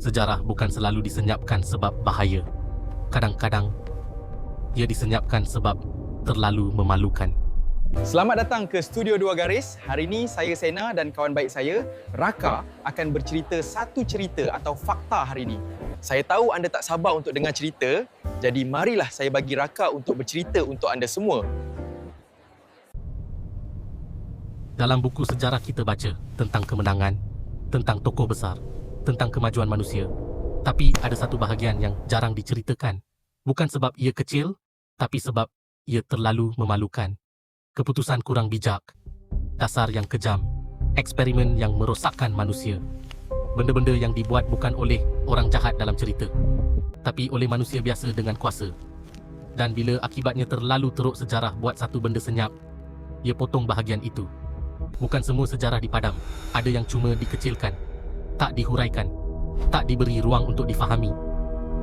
Sejarah bukan selalu disenyapkan sebab bahaya. Kadang-kadang, ia disenyapkan sebab terlalu memalukan. Selamat datang ke Studio Dua Garis. Hari ini saya Sena dan kawan baik saya, Raka, akan bercerita satu cerita atau fakta hari ini. Saya tahu anda tak sabar untuk dengar cerita, jadi marilah saya bagi Raka untuk bercerita untuk anda semua. Dalam buku sejarah kita baca tentang kemenangan, tentang tokoh besar, tentang kemajuan manusia. Tapi ada satu bahagian yang jarang diceritakan. Bukan sebab ia kecil, tapi sebab ia terlalu memalukan. Keputusan kurang bijak, dasar yang kejam, eksperimen yang merosakkan manusia. Benda-benda yang dibuat bukan oleh orang jahat dalam cerita, tapi oleh manusia biasa dengan kuasa. Dan bila akibatnya terlalu teruk sejarah buat satu benda senyap, ia potong bahagian itu. Bukan semua sejarah dipadam, ada yang cuma dikecilkan, tak dihuraikan, tak diberi ruang untuk difahami,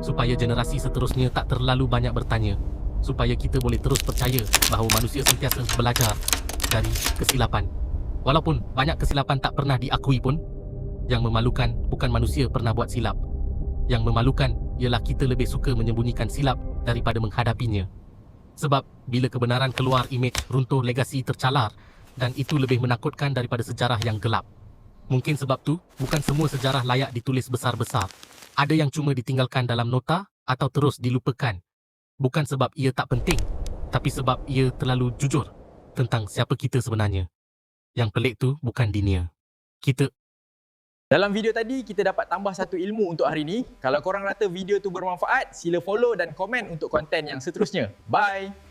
supaya generasi seterusnya tak terlalu banyak bertanya, supaya kita boleh terus percaya bahawa manusia sentiasa belajar dari kesilapan. Walaupun banyak kesilapan tak pernah diakui pun, yang memalukan bukan manusia pernah buat silap. Yang memalukan ialah kita lebih suka menyembunyikan silap daripada menghadapinya. Sebab bila kebenaran keluar, imej runtuh, legasi tercalar, dan itu lebih menakutkan daripada sejarah yang gelap. Mungkin sebab tu, bukan semua sejarah layak ditulis besar-besar. Ada yang cuma ditinggalkan dalam nota atau terus dilupakan. Bukan sebab ia tak penting, tapi sebab ia terlalu jujur tentang siapa kita sebenarnya. Yang pelik tu bukan dunia. Dalam video tadi, kita dapat tambah satu ilmu untuk hari ini. Kalau korang rasa video tu bermanfaat, sila follow dan komen untuk konten yang seterusnya. Bye!